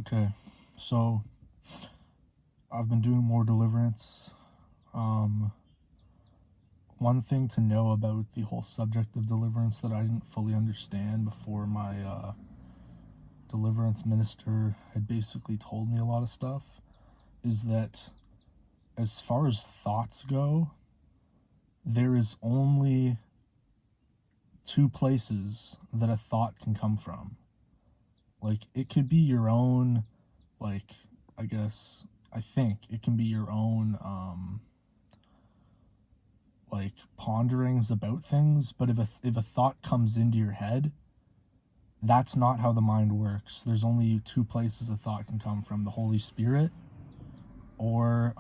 Okay, so I've been doing more deliverance. Um, One thing to know about the whole subject of deliverance that I didn't fully understand before my deliverance minister had basically told me a lot of stuff is that as far as thoughts go, there is only two places that a thought can come from. Like, it could be your own, like, I think it can be your own, like ponderings about things, but if a thought comes into your head, that's not how the mind works. There's only two places a thought can come from: the Holy Spirit, or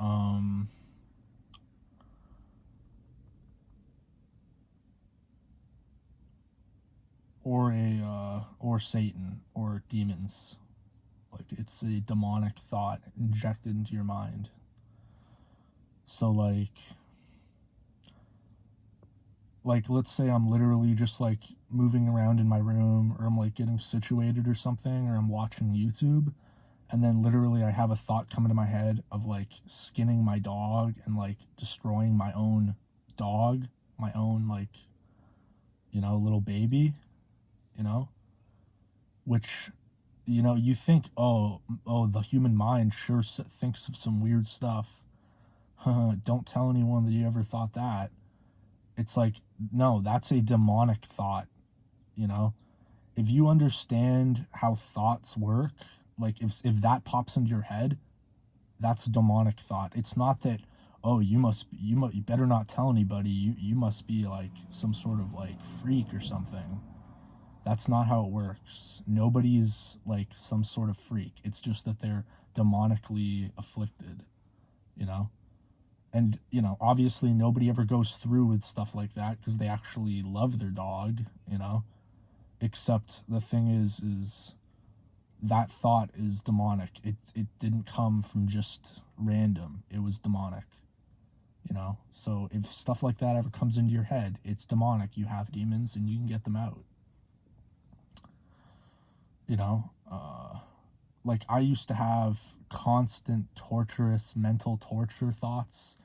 or Satan or demons. Like, it's a demonic thought injected into your mind. So like let's say I'm literally just like moving around in my room, or I'm like getting situated or something, or I'm watching YouTube, and then literally I have a thought come into my head of like skinning my dog and like destroying my own dog, my own, like, little baby, you know, which, you think, oh, the human mind sure thinks of some weird stuff. Don't tell anyone that you ever thought that. It's like, no, that's a demonic thought, you know? If you understand how thoughts work, like if that pops into your head, that's a demonic thought. It's not that, oh, you better not tell anybody. You must be like some sort of like freak or something. That's not how it works. Nobody's like some sort of freak. It's just that they're demonically afflicted, you know? And, obviously nobody ever goes through with stuff like that because they actually love their dog, except the thing is that thought is demonic. It didn't come from just random. It was demonic, So if stuff like that ever comes into your head, it's demonic. You have demons and you can get them out. You know, like I used to have constant torturous mental torture thoughts,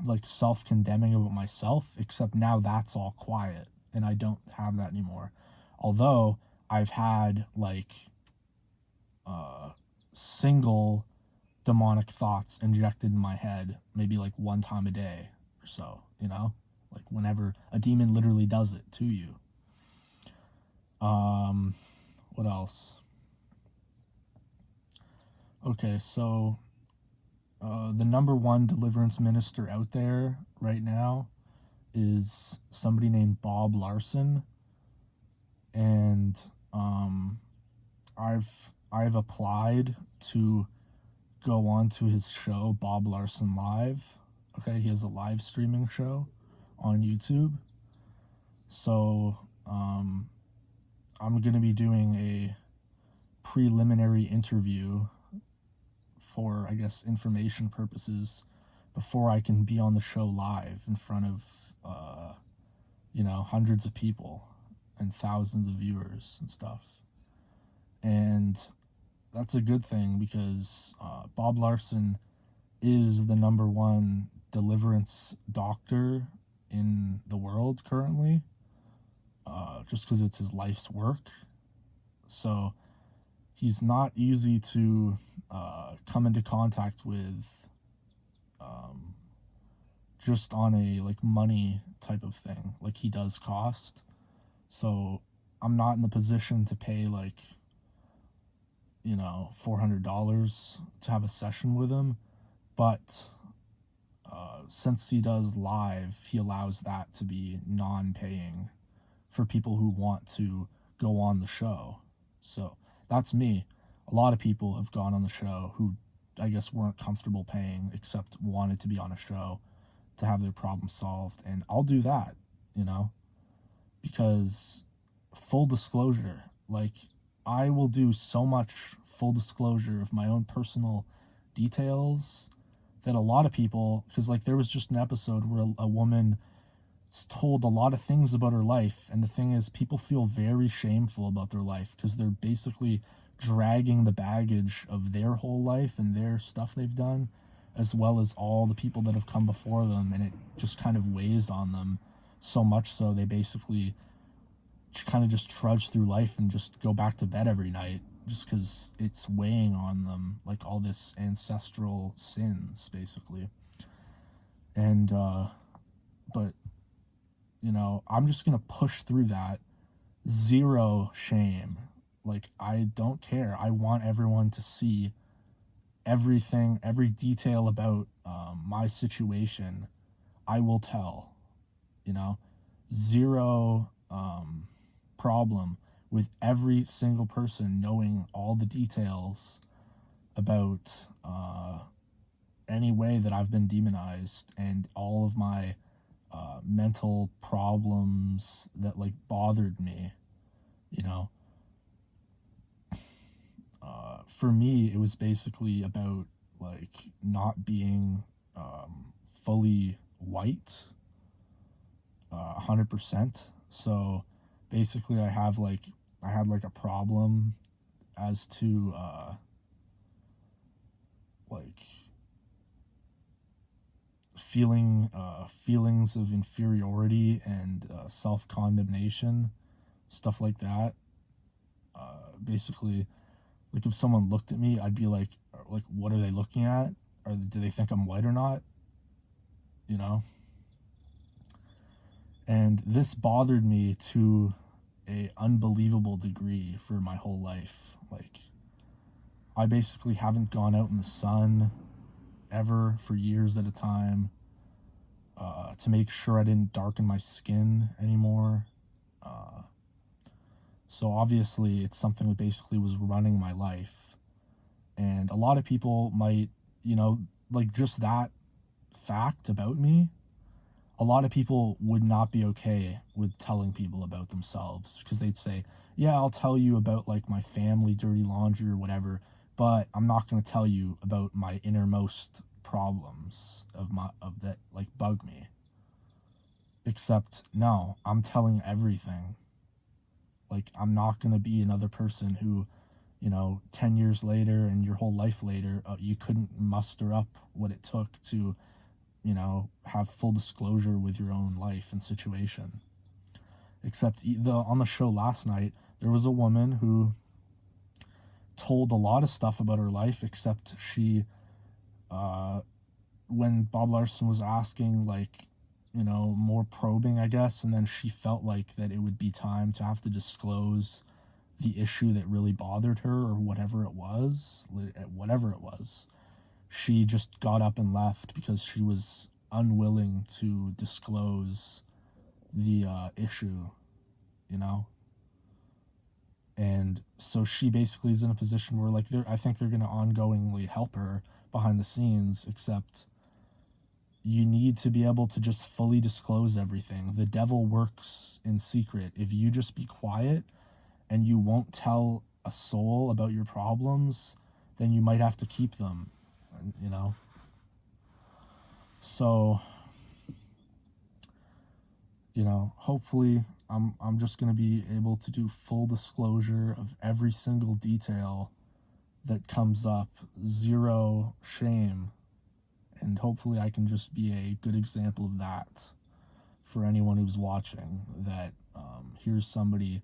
like self-condemning about myself, except now that's all quiet and I don't have that anymore. Although I've had like single demonic thoughts injected in my head maybe like one time a day or so, like whenever a demon literally does it to you. What else? Okay, so the number one deliverance minister out there right now is somebody named Bob Larson, and I've applied to go on to his show, Bob Larson Live. Okay, he has a live streaming show on YouTube. So I'm gonna be doing a preliminary interview for, I guess, information purposes before I can be on the show live in front of hundreds of people and thousands of viewers and stuff. And that's a good thing because Bob Larson is the number one deliverance doctor in the world currently, just because it's his life's work. So he's not easy to come into contact with just on a like money type of thing. Like, he does cost. So I'm not in the position to pay like $400 to have a session with him, but since he does live, he allows that to be non-paying for people who want to go on the show. So that's me. A lot of people have gone on the show who I guess weren't comfortable paying, except wanted to be on a show to have their problem solved, and I'll do that, because full disclosure, like, I will do so much full disclosure of my own personal details that a lot of people, because like there was just an episode where a woman told a lot of things about her life, and the thing is, people feel very shameful about their life because they're basically dragging the baggage of their whole life and their stuff they've done, as well as all the people that have come before them, and it just kind of weighs on them so much so they basically kind of just trudge through life and just go back to bed every night just because it's weighing on them, like all this ancestral sins basically. And but you know, I'm just gonna push through that. Zero shame. Like, I don't care. I want everyone to see everything, every detail about my situation. I will tell, you know, zero problem with every single person knowing all the details about any way that I've been demonized and all of my mental problems that like bothered me, you know. For me, it was basically about like not being fully white, 100%. So basically, I had like a problem as to like feelings of inferiority and self-condemnation, stuff like that. Basically, like if someone looked at me, I'd be like, what are they looking at? Or do they think I'm white or not? You know? And this bothered me to a unbelievable degree for my whole life. Like, I basically haven't gone out in the sun ever for years at a time to make sure I didn't darken my skin anymore. So obviously it's something that basically was running my life. And a lot of people might, you know, like just that fact about me, a lot of people would not be okay with telling people about themselves because they'd say, yeah, I'll tell you about like my family dirty laundry or whatever, but I'm not going to tell you about my innermost problems of that like bug me. Except no, I'm telling everything. Like, I'm not going to be another person who, you know, 10 years later and your whole life later, you couldn't muster up what it took to, you know, have full disclosure with your own life and situation. Except on the show last night, there was a woman who told a lot of stuff about her life, except she, when Bob Larson was asking, like, you know, more probing, I guess, and then she felt like that it would be time to have to disclose the issue that really bothered her or whatever it was, she just got up and left because she was unwilling to disclose the issue, you know. And so she basically is in a position where like I think they're going to ongoingly help her behind the scenes, except you need to be able to just fully disclose everything. The devil works in secret. If you just be quiet and you won't tell a soul about your problems, then you might have to keep them, you know. So, you know, hopefully I'm just going to be able to do full disclosure of every single detail that comes up, zero shame. And hopefully I can just be a good example of that for anyone who's watching, that here's somebody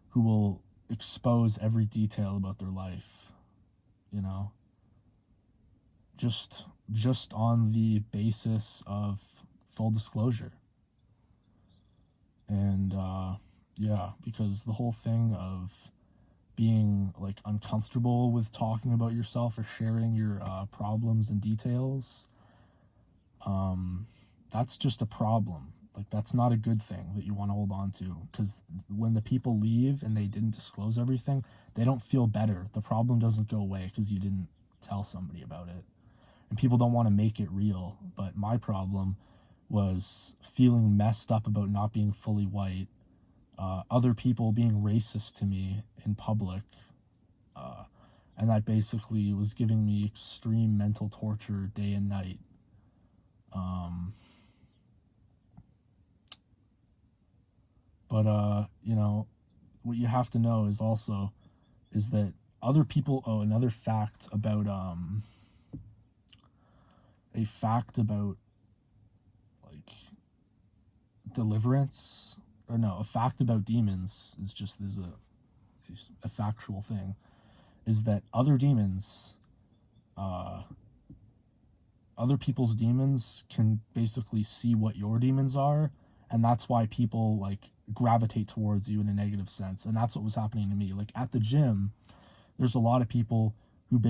who will expose every detail about their life, you know, just on the basis of full disclosure. And yeah, because the whole thing of being like uncomfortable with talking about yourself or sharing your problems and details, that's just a problem. Like, that's not a good thing that you want to hold on to, because when the people leave and they didn't disclose everything, they don't feel better. The problem doesn't go away because you didn't tell somebody about it, and people don't want to make it real. But my problem was feeling messed up about not being fully white, other people being racist to me in public, and that basically was giving me extreme mental torture day and night. But you know, what you have to know is also is that other people. Oh, another fact about a fact about like deliverance, or no, a fact about demons is just there's a factual thing, is that other demons, other people's demons can basically see what your demons are, and that's why people like gravitate towards you in a negative sense. And that's what was happening to me. Like at the gym, there's a lot of people who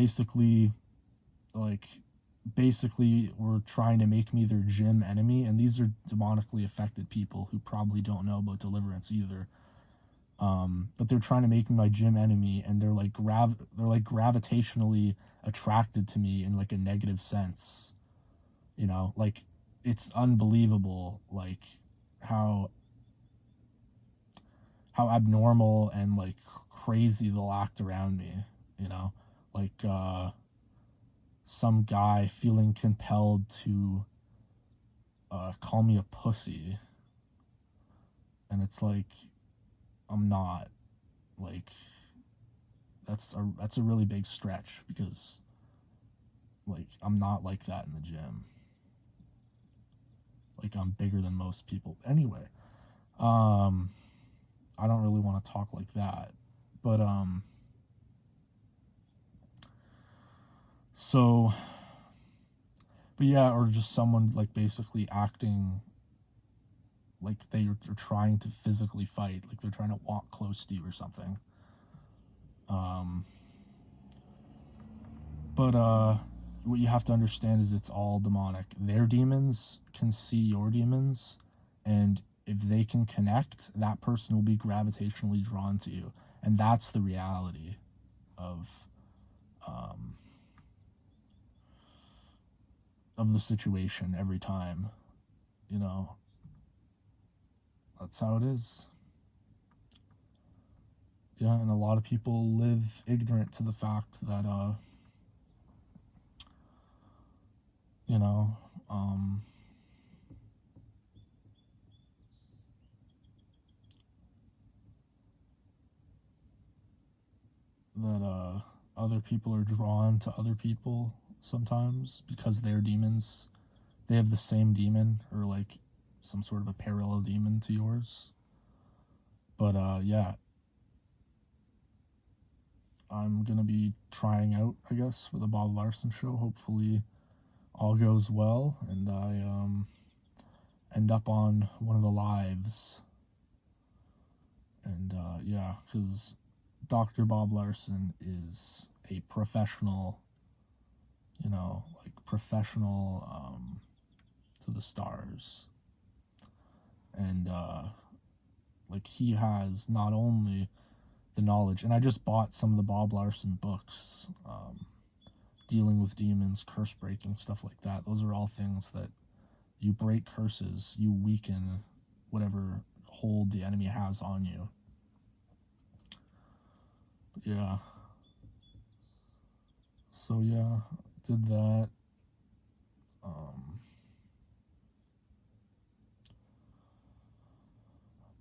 like basically were trying to make me their gym enemy, and these are demonically affected people who probably don't know about deliverance either. But they're trying to make me my gym enemy, and they're like gravitationally attracted to me in like a negative sense. You know, like it's unbelievable, like how abnormal and like crazy they'll act around me. You know, like some guy feeling compelled to call me a pussy, and it's like I'm not. Like that's a really big stretch, because like I'm not like that in the gym. Like I'm bigger than most people. Anyway, I don't really want to talk like that, but so, but yeah, or just someone like basically acting like they're trying to physically fight, like they're trying to walk close to you or something. But what you have to understand is it's all demonic. Their demons can see your demons, and if they can connect, that person will be gravitationally drawn to you, and that's the reality of the situation every time. You know, that's how it is. Yeah, and a lot of people live ignorant to the fact that you know, that other people are drawn to other people sometimes because they're demons. They have the same demon, or like some sort of a parallel demon to yours. But yeah, I'm gonna be trying out, I guess, for the Bob Larson show. Hopefully all goes well and I end up on one of the lives. And yeah, because Dr. Bob Larson is a professional, you know, like professional to the stars. And like he has not only the knowledge, and I just bought some of the Bob Larson books, dealing with demons, curse breaking, stuff like that. Those are all things that you break curses, you weaken whatever hold the enemy has on you. But yeah. So yeah, did that.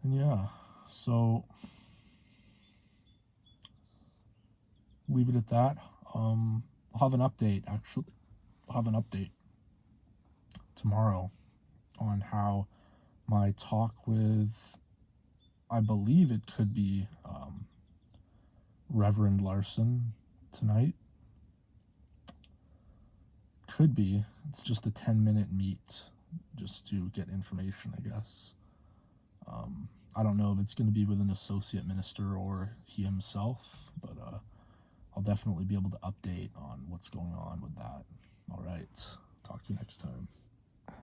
And yeah, so leave it at that. I'll have an update, actually. I'll have an update tomorrow on how my talk with, I believe it could be Reverend Larson tonight. Could be. It's just a 10-minute meet just to get information, I guess. I don't know if it's going to be with an associate minister or he himself, but I'll definitely be able to update on what's going on with that. All right. Talk to you next time.